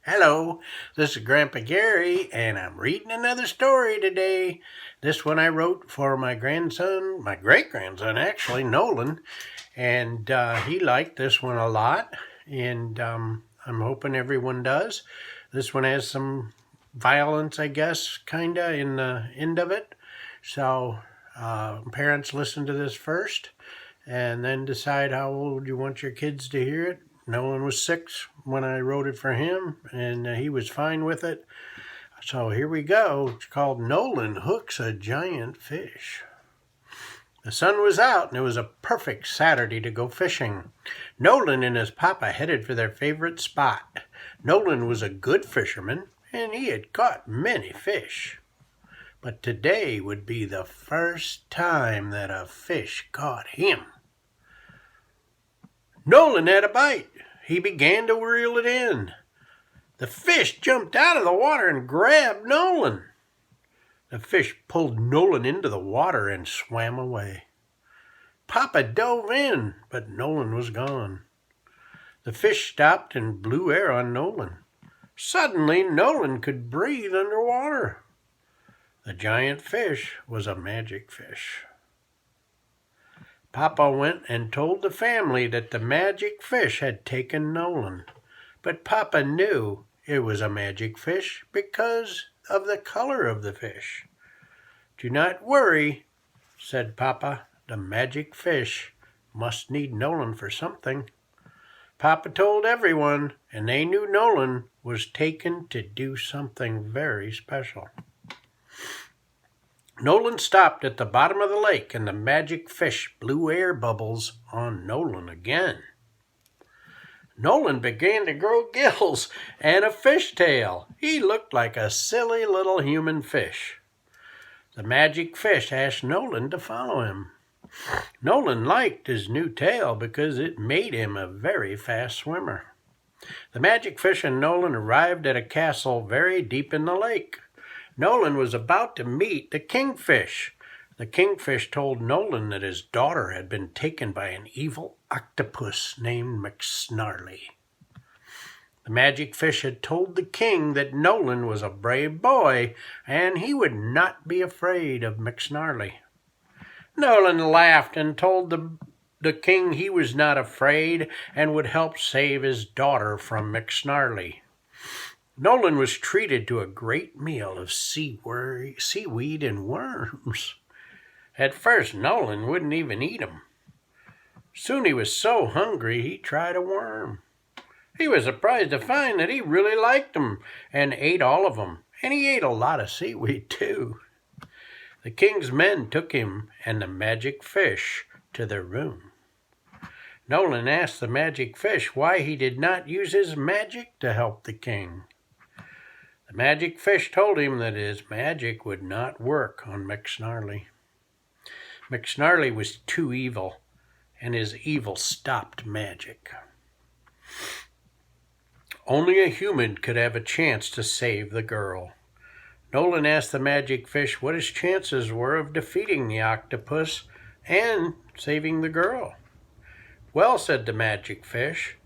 Hello, this is Grandpa Gary, and I'm reading another story today. This one I wrote for my grandson, my great-grandson actually, Nolan, and he liked this one a lot, and I'm hoping everyone does. This one has some violence, I guess, kinda in the end of it. So parents listen to this first, and then decide how old you want your kids to hear it. Nolan was 6 when I wrote it for him, and he was fine with it. So here we go. It's called Nolan Hooks a Giant Fish. The sun was out, and it was a perfect Saturday to go fishing. Nolan and his papa headed for their favorite spot. Nolan was a good fisherman, and he had caught many fish. But today would be the first time that a fish caught him. Nolan had a bite. He began to reel it in. The fish jumped out of the water and grabbed Nolan. The fish pulled Nolan into the water and swam away. Papa dove in, but Nolan was gone. The fish stopped and blew air on Nolan. Suddenly, Nolan could breathe underwater. The giant fish was a magic fish. Papa went and told the family that the magic fish had taken Nolan, but Papa knew it was a magic fish because of the color of the fish. "Do not worry," said Papa. "The magic fish must need Nolan for something." Papa told everyone, and they knew Nolan was taken to do something very special. Nolan stopped at the bottom of the lake, and the magic fish blew air bubbles on Nolan again. Nolan began to grow gills and a fishtail. He looked like a silly little human fish. The magic fish asked Nolan to follow him. Nolan liked his new tail because it made him a very fast swimmer. The magic fish and Nolan arrived at a castle very deep in the lake. Nolan was about to meet the kingfish. The kingfish told Nolan that his daughter had been taken by an evil octopus named McSnarly. The magic fish had told the king that Nolan was a brave boy, and he would not be afraid of McSnarly. Nolan laughed and told the king he was not afraid and would help save his daughter from McSnarly. Nolan was treated to a great meal of seaweed and worms. At first, Nolan wouldn't even eat them. Soon he was so hungry he tried a worm. He was surprised to find that he really liked them and ate all of them, and he ate a lot of seaweed too. The king's men took him and the magic fish to their room. Nolan asked the magic fish why he did not use his magic to help the king. The magic fish told him that his magic would not work on McSnarly. McSnarly was too evil, and his evil stopped magic. Only a human could have a chance to save the girl. Nolan asked the magic fish what his chances were of defeating the octopus and saving the girl. "Well," said the magic fish,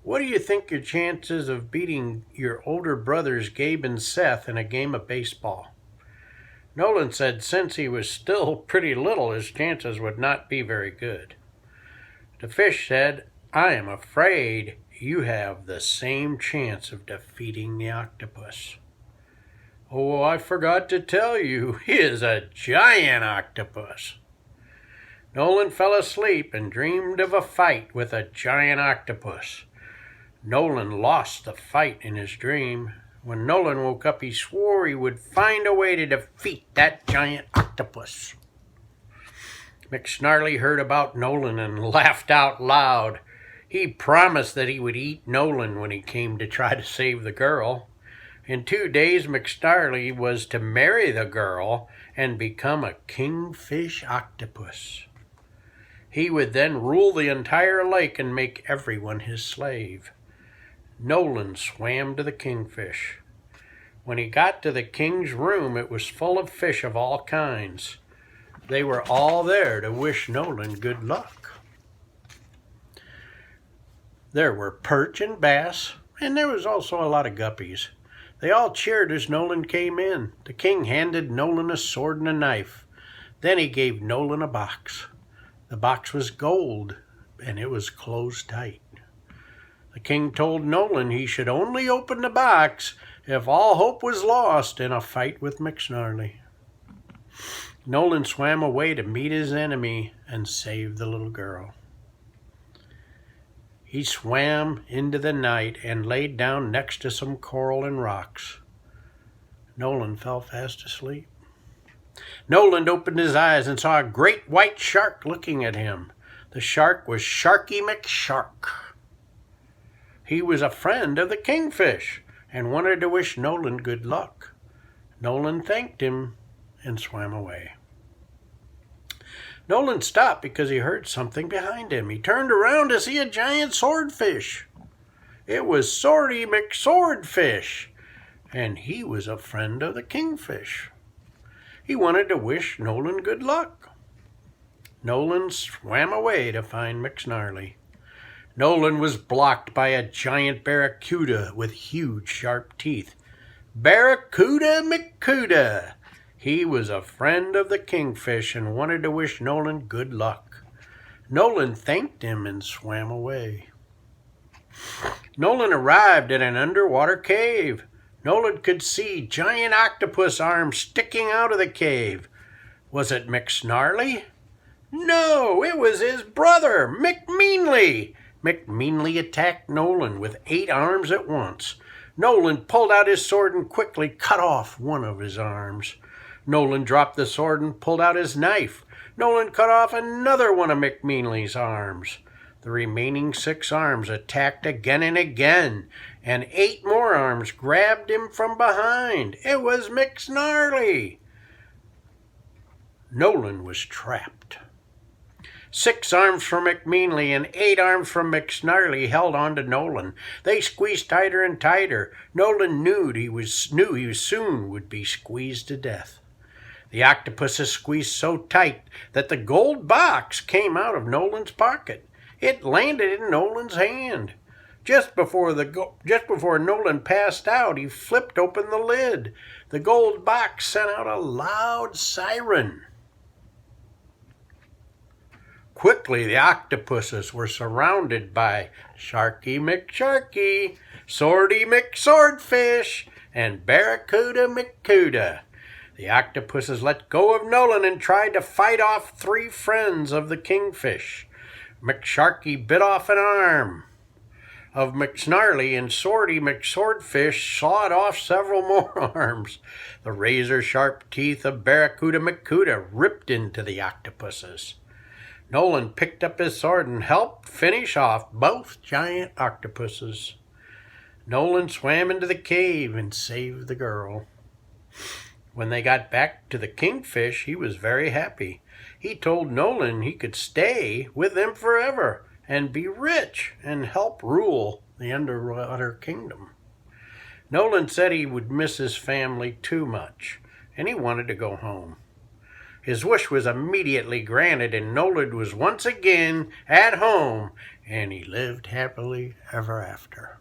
"what do you think your chances of beating your older brothers Gabe and Seth in a game of baseball?" Nolan said since he was still pretty little, his chances would not be very good. The fish said, "I am afraid you have the same chance of defeating the octopus." "Oh, I forgot to tell you, he is a giant octopus." Nolan fell asleep and dreamed of a fight with a giant octopus. Nolan lost the fight in his dream. When Nolan woke up, he swore he would find a way to defeat that giant octopus. McSnarly heard about Nolan and laughed out loud. He promised that he would eat Nolan when he came to try to save the girl. In 2 days, McSnarly was to marry the girl and become a kingfish octopus. He would then rule the entire lake and make everyone his slave. Nolan swam to the kingfish. When he got to the king's room, it was full of fish of all kinds. They were all there to wish Nolan good luck. There were perch and bass, and there was also a lot of guppies. They all cheered as Nolan came in. The king handed Nolan a sword and a knife. Then he gave Nolan a box. The box was gold, and it was closed tight. The king told Nolan he should only open the box if all hope was lost in a fight with McSnarly. Nolan swam away to meet his enemy and save the little girl. He swam into the night and laid down next to some coral and rocks. Nolan fell fast asleep. Nolan opened his eyes and saw a great white shark looking at him. The shark was Sharky McShark. He was a friend of the kingfish and wanted to wish Nolan good luck. Nolan thanked him and swam away. Nolan stopped because he heard something behind him. He turned around to see a giant swordfish. It was Swordy McSwordfish, and he was a friend of the kingfish. He wanted to wish Nolan good luck. Nolan swam away to find McSnarly. Nolan was blocked by a giant barracuda with huge sharp teeth. Barracuda McCuda! He was a friend of the kingfish and wanted to wish Nolan good luck. Nolan thanked him and swam away. Nolan arrived at an underwater cave. Nolan could see giant octopus arms sticking out of the cave. Was it McSnarly? No, it was his brother, McMeanly. McMeanly attacked Nolan with 8 arms at once. Nolan pulled out his sword and quickly cut off one of his arms. Nolan dropped the sword and pulled out his knife. Nolan cut off another one of McMeanly's arms. The remaining 6 arms attacked again and again, and 8 more arms grabbed him from behind. It was McSnarly. Nolan was trapped. 6 arms from McMeanly and 8 arms from McSnarly held on to Nolan. They squeezed tighter and tighter. Nolan knew he soon would be squeezed to death. The octopuses squeezed so tight that the gold box came out of Nolan's pocket. It landed in Nolan's hand. Just before Nolan passed out, he flipped open the lid. The gold box sent out a loud siren. Quickly, the octopuses were surrounded by Sharky McSharky, Swordy McSwordfish, and Barracuda McCuda. The octopuses let go of Nolan and tried to fight off 3 friends of the kingfish. McSharky bit off an arm of McSnarly, and Swordy McSwordfish sawed off several more arms. The razor-sharp teeth of Barracuda McCuda ripped into the octopuses. Nolan picked up his sword and helped finish off both giant octopuses. Nolan swam into the cave and saved the girl. When they got back to the kingfish, he was very happy. He told Nolan he could stay with them forever and be rich and help rule the underwater kingdom. Nolan said he would miss his family too much, and he wanted to go home. His wish was immediately granted, and Nolan was once again at home, and he lived happily ever after.